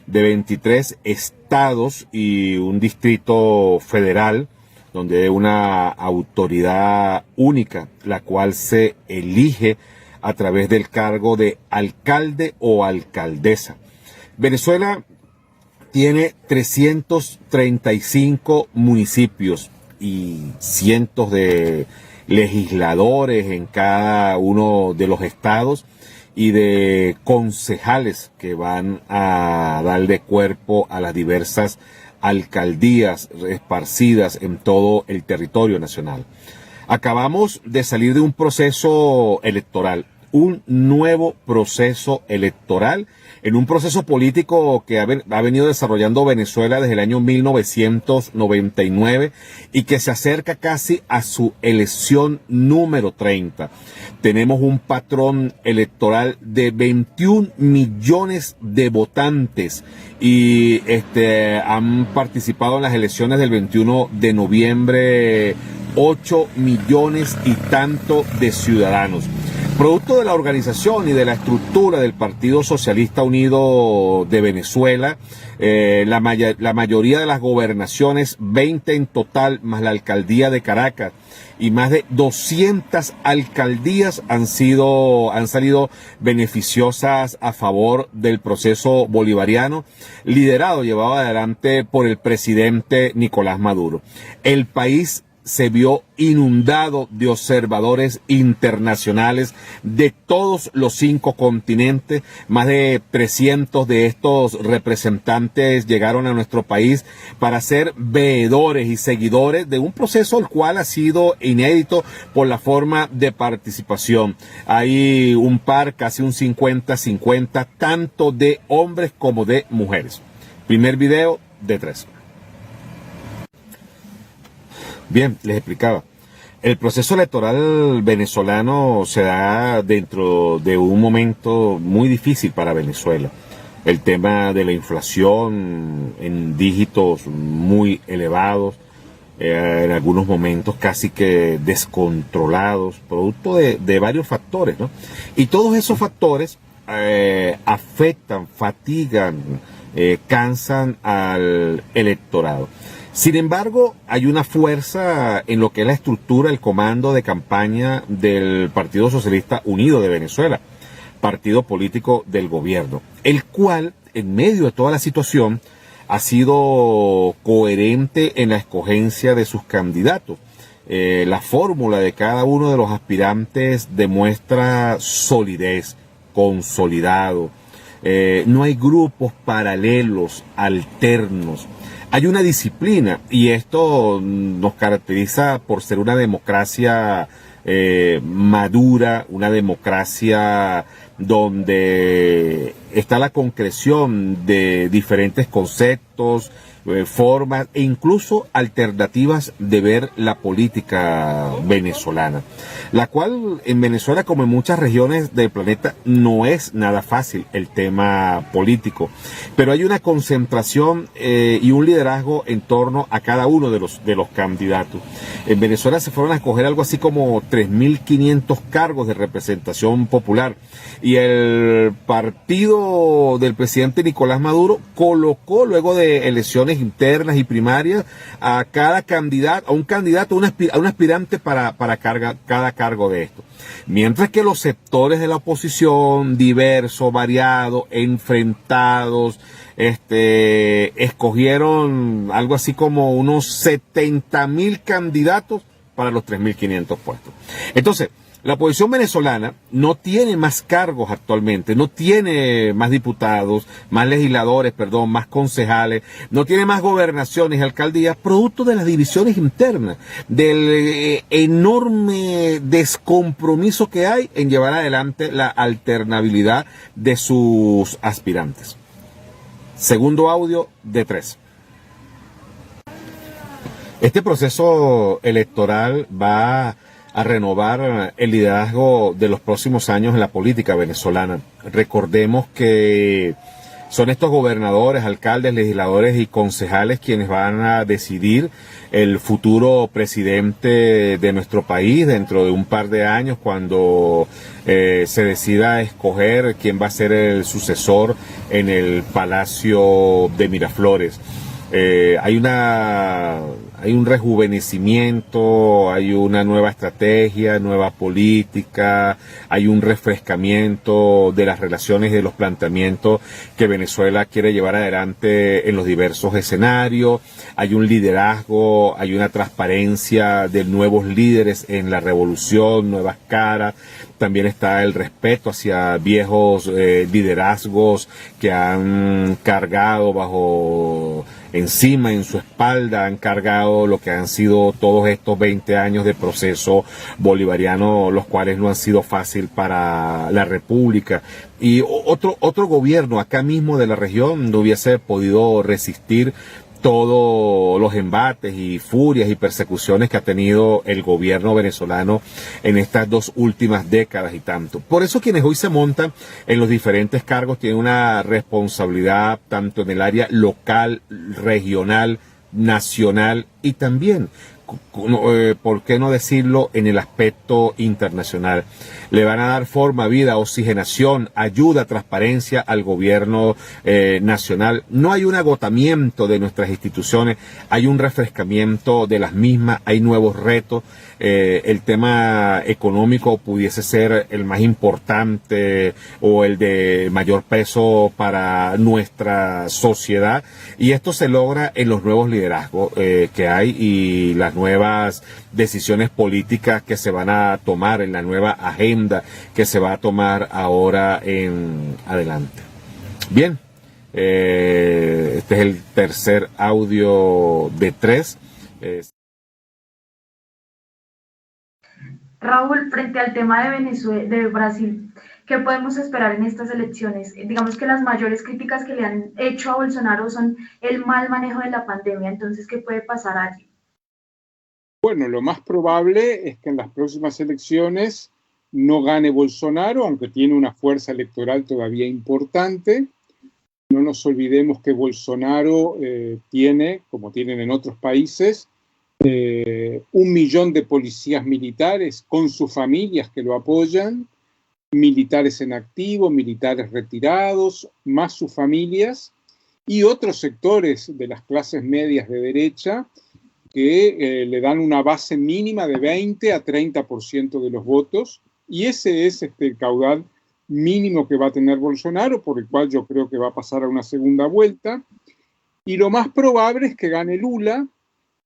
de 23 estados y un distrito federal, donde hay una autoridad única, la cual se elige a través del cargo de alcalde o alcaldesa. Venezuela tiene 335 municipios y cientos de legisladores en cada uno de los estados y de concejales que van a darle cuerpo a las diversas alcaldías esparcidas en todo el territorio nacional. Acabamos de salir de un proceso electoral, un nuevo proceso electoral, en un proceso político que ha venido desarrollando Venezuela desde el año 1999 y que se acerca casi a su elección número 30. Tenemos un patrón electoral de 21 millones de votantes y han participado en las elecciones del 21 de noviembre 8 millones y tanto de ciudadanos. Producto de la organización y de la estructura del Partido Socialista Unido de Venezuela, la mayoría de las gobernaciones, 20 en total, más la alcaldía de Caracas, y más de 200 alcaldías han salido beneficiosas a favor del proceso bolivariano, llevado adelante por el presidente Nicolás Maduro. El país se vio inundado de observadores internacionales de todos los 5 continentes. Más de 300 de estos representantes llegaron a nuestro país para ser veedores y seguidores de un proceso el cual ha sido inédito por la forma de participación. Hay un par, casi un 50-50, tanto de hombres como de mujeres. Primer video de 3. Bien, les explicaba. El proceso electoral venezolano se da dentro de un momento muy difícil para Venezuela. El tema de la inflación en dígitos muy elevados, en algunos momentos casi que descontrolados, producto de varios factores, ¿no? Y todos esos factores afectan, fatigan, cansan al electorado. Sin embargo, hay una fuerza en lo que es la estructura, el comando de campaña del Partido Socialista Unido de Venezuela, partido político del gobierno, el cual, en medio de toda la situación, ha sido coherente en la escogencia de sus candidatos. La fórmula de cada uno de los aspirantes demuestra solidez, consolidado. No hay grupos paralelos, alternos. Hay una disciplina y esto nos caracteriza por ser una democracia madura, una democracia donde está la concreción de diferentes conceptos, formas e incluso alternativas de ver la política venezolana, la cual en Venezuela, como en muchas regiones del planeta, no es nada fácil el tema político, pero hay una concentración y un liderazgo en torno a cada uno de los candidatos. En Venezuela se fueron a escoger algo así como 3.500 cargos de representación popular y el partido del presidente Nicolás Maduro colocó, luego de elecciones internas y primarias, a cada candidato, a un aspirante para cada cargo de esto. Mientras que los sectores de la oposición, diversos, variados, enfrentados, escogieron algo así como unos 70.000 candidatos para los 3.500 puestos. Entonces, la oposición venezolana no tiene más cargos actualmente, no tiene más diputados, más legisladores, más concejales, no tiene más gobernaciones y alcaldías, producto de las divisiones internas, del enorme descompromiso que hay en llevar adelante la alternabilidad de sus aspirantes. Segundo audio de 3. Este proceso electoral va a renovar el liderazgo de los próximos años en la política venezolana. Recordemos que Son estos gobernadores, alcaldes, legisladores y concejales quienes van a decidir el futuro presidente de nuestro país dentro de un par de años, cuando se decida escoger quién va a ser el sucesor en el Palacio de Miraflores. Hay un rejuvenecimiento, hay una nueva estrategia, nueva política, hay un refrescamiento de las relaciones y de los planteamientos que Venezuela quiere llevar adelante en los diversos escenarios. Hay un liderazgo, hay una transparencia de nuevos líderes en la revolución, nuevas caras. También está el respeto hacia viejos liderazgos que han cargado encima, en su espalda, han cargado lo que han sido todos estos 20 años de proceso bolivariano, los cuales no han sido fácil para la República. Y otro gobierno acá mismo de la región no hubiese podido resistir todos los embates y furias y persecuciones que ha tenido el gobierno venezolano en estas 2 últimas décadas y tanto. Por eso quienes hoy se montan en los diferentes cargos tienen una responsabilidad tanto en el área local, regional, nacional y también, ¿por qué no decirlo?, en el aspecto internacional. Le van a dar forma, vida, oxigenación, ayuda, transparencia al gobierno nacional. No hay un agotamiento de nuestras instituciones, hay un refrescamiento de las mismas, hay nuevos retos. El tema económico pudiese ser el más importante o el de mayor peso para nuestra sociedad, y esto se logra en los nuevos liderazgos que hay y las nuevas decisiones políticas que se van a tomar, en la nueva agenda que se va a tomar ahora en adelante. Bien, este es el tercer audio de 3. Raúl, frente al tema de Venezuela, de Brasil, ¿qué podemos esperar en estas elecciones? Digamos que las mayores críticas que le han hecho a Bolsonaro son el mal manejo de la pandemia, entonces, ¿qué puede pasar allí? Bueno, lo más probable es que en las próximas elecciones no gane Bolsonaro, aunque tiene una fuerza electoral todavía importante. No nos olvidemos que Bolsonaro tiene, como tienen en otros países, 1 millón de policías militares con sus familias que lo apoyan, militares en activo, militares retirados, más sus familias, y otros sectores de las clases medias de derecha que le dan una base mínima de 20 a 30% de los votos, y ese es el caudal mínimo que va a tener Bolsonaro, por el cual yo creo que va a pasar a una segunda vuelta, y lo más probable es que gane Lula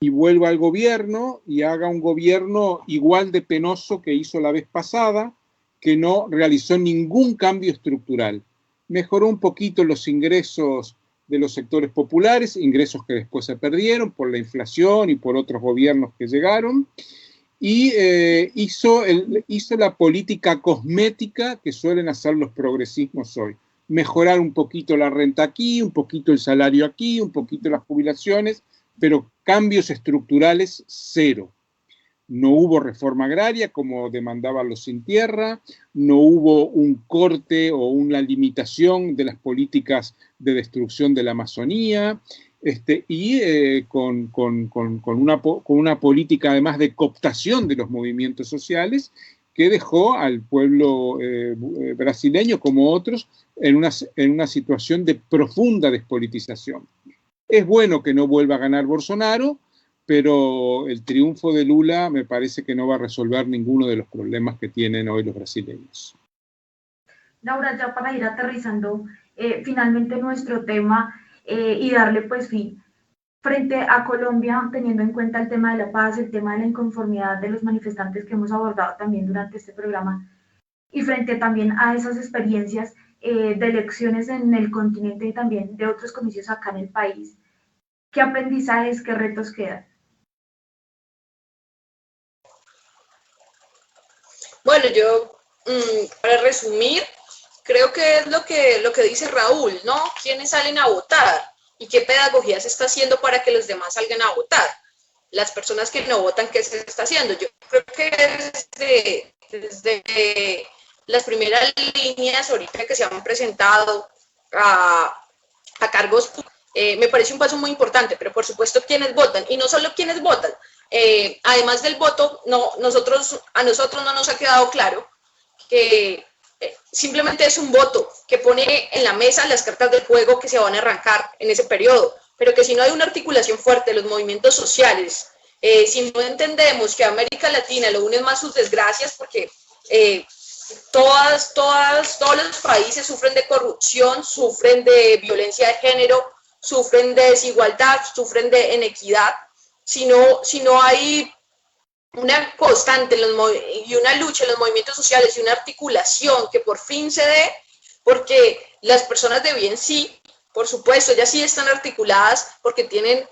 y vuelva al gobierno y haga un gobierno igual de penoso que hizo la vez pasada, que no realizó ningún cambio estructural. Mejoró un poquito los ingresos de los sectores populares, ingresos que después se perdieron por la inflación y por otros gobiernos que llegaron, y hizo la política cosmética que suelen hacer los progresismos hoy. Mejorar un poquito la renta aquí, un poquito el salario aquí, un poquito las jubilaciones, pero cambios estructurales cero. No hubo reforma agraria como demandaban los sin tierra, no hubo un corte o una limitación de las políticas de destrucción de la Amazonía, con una política además de cooptación de los movimientos sociales que dejó al pueblo brasileño, como otros, en una situación de profunda despolitización. Es bueno que no vuelva a ganar Bolsonaro, pero el triunfo de Lula me parece que no va a resolver ninguno de los problemas que tienen hoy los brasileños. Laura, ya para ir aterrizando finalmente nuestro tema y darle pues fin, frente a Colombia, teniendo en cuenta el tema de la paz, el tema de la inconformidad de los manifestantes que hemos abordado también durante este programa, y frente también a esas experiencias de elecciones en el continente y también de otros comicios acá en el país, ¿qué aprendizajes, qué retos quedan? Bueno, yo, para resumir, creo que es lo que dice Raúl, ¿no? ¿Quiénes salen a votar? ¿Y qué pedagogía se está haciendo para que los demás salgan a votar? Las personas que no votan, ¿qué se está haciendo? Yo creo que desde las primeras líneas ahorita que se han presentado a cargos, me parece un paso muy importante, pero por supuesto quienes votan, y no solo quienes votan, además del voto, a nosotros no nos ha quedado claro que simplemente es un voto que pone en la mesa las cartas del juego que se van a arrancar en ese periodo, pero que si no hay una articulación fuerte de los movimientos sociales, si no entendemos que a América Latina lo unen más sus desgracias, porque todos los países sufren de corrupción, sufren de violencia de género, sufren de desigualdad, sufren de inequidad. Si no hay una constante y una lucha en los movimientos sociales y una articulación que por fin se dé, porque las personas de bien sí, por supuesto, ellas sí están articuladas porque tienen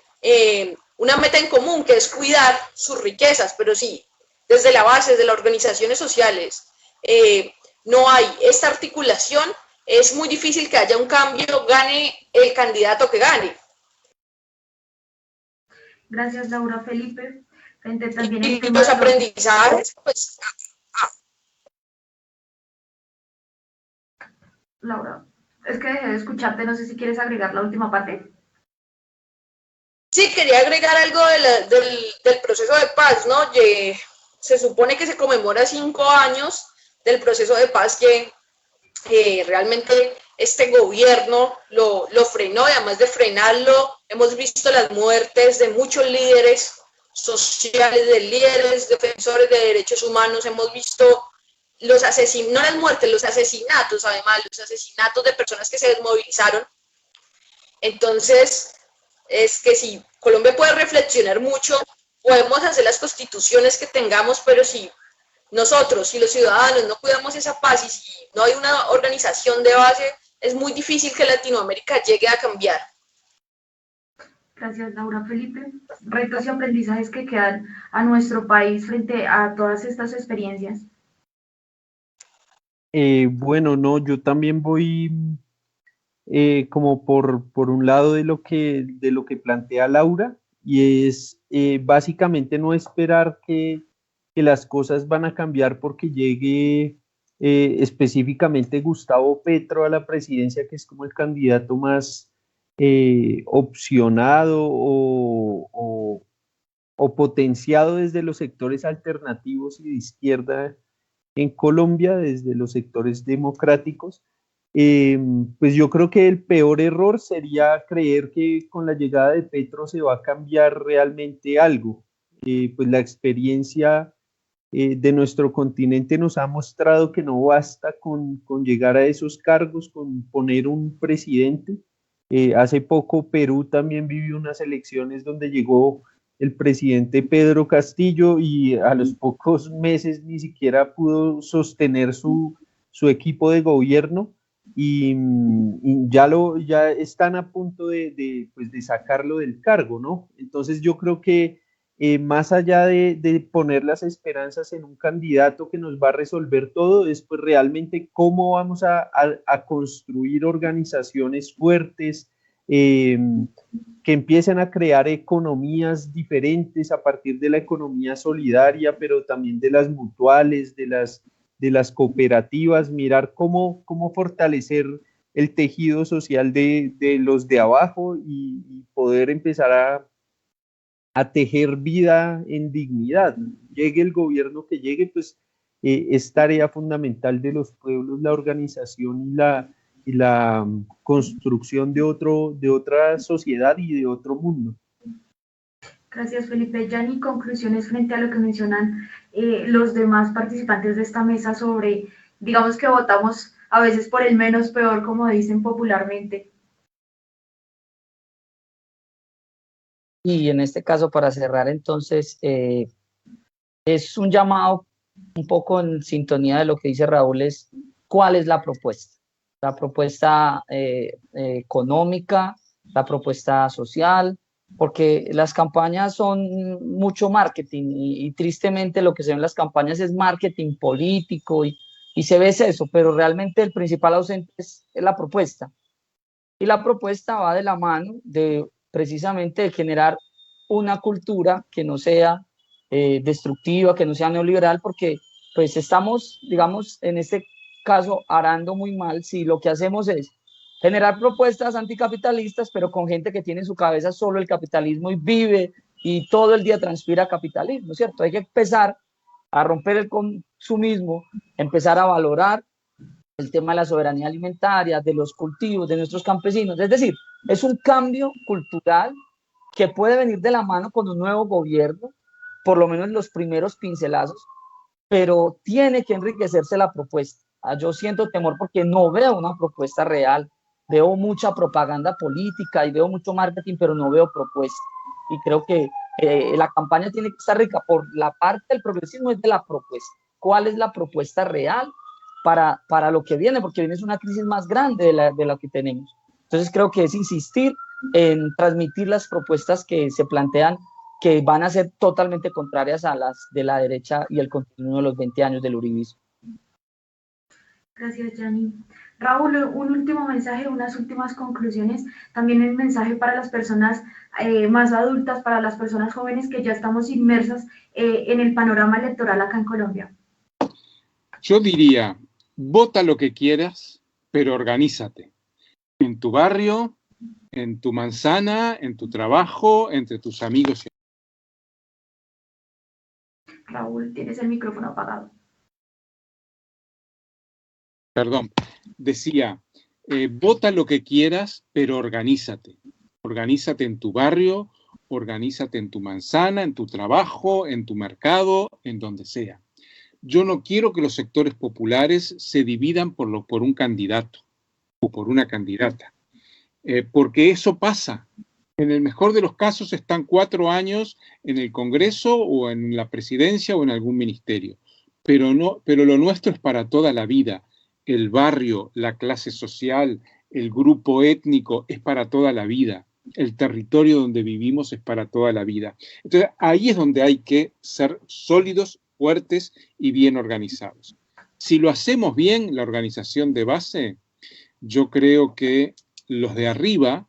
una meta en común, que es cuidar sus riquezas, pero sí, desde la base, desde las organizaciones sociales, no hay esta articulación, es muy difícil que haya un cambio, gane el candidato que gane. Gracias, Laura. Felipe, frente también Y el tema los de aprendizajes, pues... Laura, es que dejé de escucharte, no sé si quieres agregar la última parte. Sí, quería agregar algo del proceso de paz, ¿no? Se supone que se conmemora 5 años del proceso de paz que realmente este gobierno lo frenó, y además de frenarlo, hemos visto las muertes de muchos líderes sociales, de líderes defensores de derechos humanos, hemos visto los asesinatos, no las muertes, los asesinatos, además, los asesinatos de personas que se desmovilizaron. Entonces, es que si Colombia puede reflexionar mucho, podemos hacer las constituciones que tengamos, pero si nosotros, si los ciudadanos no cuidamos esa paz y si no hay una organización de base, es muy difícil que Latinoamérica llegue a cambiar. Gracias, Laura. Felipe, retos y aprendizajes que quedan a nuestro país frente a todas estas experiencias. Bueno, no, yo también voy como por un lado de lo que plantea Laura, y es básicamente no esperar que las cosas van a cambiar porque llegue específicamente Gustavo Petro a la presidencia, que es como el candidato más opcionado o potenciado desde los sectores alternativos y de izquierda en Colombia, desde los sectores democráticos. Pues yo creo que el peor error sería creer que con la llegada de Petro se va a cambiar realmente algo. Pues la experiencia de nuestro continente nos ha mostrado que no basta con llegar a esos cargos, con poner un presidente. Hace poco Perú también vivió unas elecciones donde llegó el presidente Pedro Castillo y a los pocos meses ni siquiera pudo sostener su equipo de gobierno, y ya están a punto pues de sacarlo del cargo, ¿no? Entonces yo creo que más allá de poner las esperanzas en un candidato que nos va a resolver todo, es pues realmente cómo vamos a construir organizaciones fuertes, que empiecen a crear economías diferentes a partir de la economía solidaria, pero también de las mutuales, de las cooperativas, mirar cómo fortalecer el tejido social de los de abajo y poder empezar a tejer vida en dignidad. Llegue el gobierno que llegue, pues es tarea fundamental de los pueblos la organización y la construcción de otra sociedad y de otro mundo. Gracias, Felipe. Yani, conclusiones frente a lo que mencionan los demás participantes de esta mesa sobre, digamos que votamos a veces por el menos peor, como dicen popularmente. Y en este caso, para cerrar, entonces, es un llamado un poco en sintonía de lo que dice Raúl, es cuál es la propuesta. La propuesta económica, la propuesta social, porque las campañas son mucho marketing y tristemente lo que se ve en las campañas es marketing político y se ve eso, pero realmente el principal ausente es la propuesta. Y la propuesta va de la mano de precisamente de generar una cultura que no sea destructiva, que no sea neoliberal, porque pues estamos, digamos, en este caso arando muy mal si lo que hacemos es generar propuestas anticapitalistas, pero con gente que tiene en su cabeza solo el capitalismo y vive y todo el día transpira capitalismo, ¿cierto? Hay que empezar a romper el consumismo, empezar a valorar el tema de la soberanía alimentaria, de los cultivos, de nuestros campesinos. Es decir, es un cambio cultural que puede venir de la mano con un nuevo gobierno, por lo menos los primeros pincelazos, pero tiene que enriquecerse la propuesta. Yo siento temor porque no veo una propuesta real, veo mucha propaganda política y veo mucho marketing, pero no veo propuesta. Y creo que la campaña tiene que estar rica. Por la parte del progresismo es de la propuesta. ¿Cuál es la propuesta real para lo que viene? Porque viene es una crisis más grande de la que tenemos. Entonces creo que es insistir en transmitir las propuestas que se plantean, que van a ser totalmente contrarias a las de la derecha y el continuo de los 20 años del uribismo. Gracias, Gianni. Raúl, un último mensaje, unas últimas conclusiones, también el mensaje para las personas más adultas, para las personas jóvenes que ya estamos inmersas en el panorama electoral acá en Colombia. Yo diría, vota lo que quieras, pero organízate. En tu barrio, en tu manzana, en tu trabajo, entre tus amigos. Raúl, tienes el micrófono apagado. Perdón, decía, vota lo que quieras, pero organízate. Organízate en tu barrio, organízate en tu manzana, en tu trabajo, en tu mercado, en donde sea. Yo no quiero que los sectores populares se dividan por un candidato o por una candidata, porque eso pasa. En el mejor de los casos están 4 años en el Congreso o en la presidencia o en algún ministerio, pero lo nuestro es para toda la vida. El barrio, la clase social, el grupo étnico es para toda la vida. El territorio donde vivimos es para toda la vida. Entonces, ahí es donde hay que ser sólidos, fuertes y bien organizados. Si lo hacemos bien, la organización de base, yo creo que los de arriba,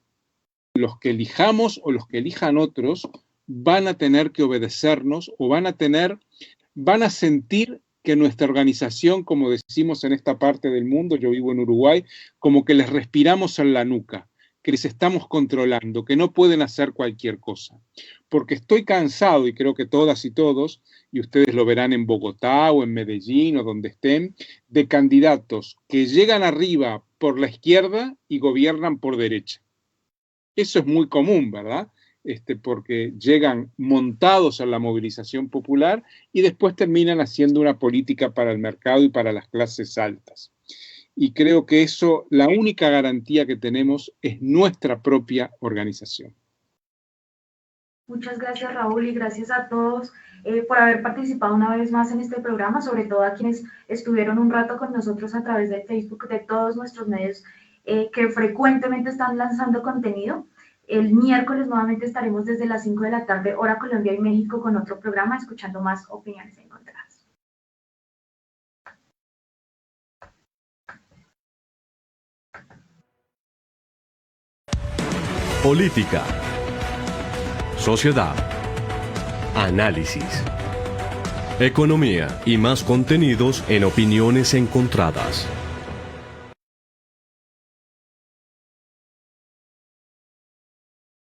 los que elijamos o los que elijan otros, van a tener que obedecernos o van a sentir que nuestra organización, como decimos en esta parte del mundo, yo vivo en Uruguay, como que les respiramos en la nuca, que les estamos controlando, que no pueden hacer cualquier cosa. Porque estoy cansado, y creo que todas y todos, y ustedes lo verán en Bogotá o en Medellín o donde estén, de candidatos que llegan arriba por la izquierda y gobiernan por derecha. Eso es muy común, ¿verdad? Porque llegan montados a la movilización popular y después terminan haciendo una política para el mercado y para las clases altas. Y creo que eso, la única garantía que tenemos es nuestra propia organización. Muchas gracias, Raúl, y gracias a todos por haber participado una vez más en este programa, sobre todo a quienes estuvieron un rato con nosotros a través del Facebook, de todos nuestros medios que frecuentemente están lanzando contenido. El miércoles nuevamente estaremos desde las 5 de la tarde, hora Colombia y México, con otro programa, escuchando más opiniones encontradas. Política, sociedad, análisis, economía y más contenidos en Opiniones Encontradas.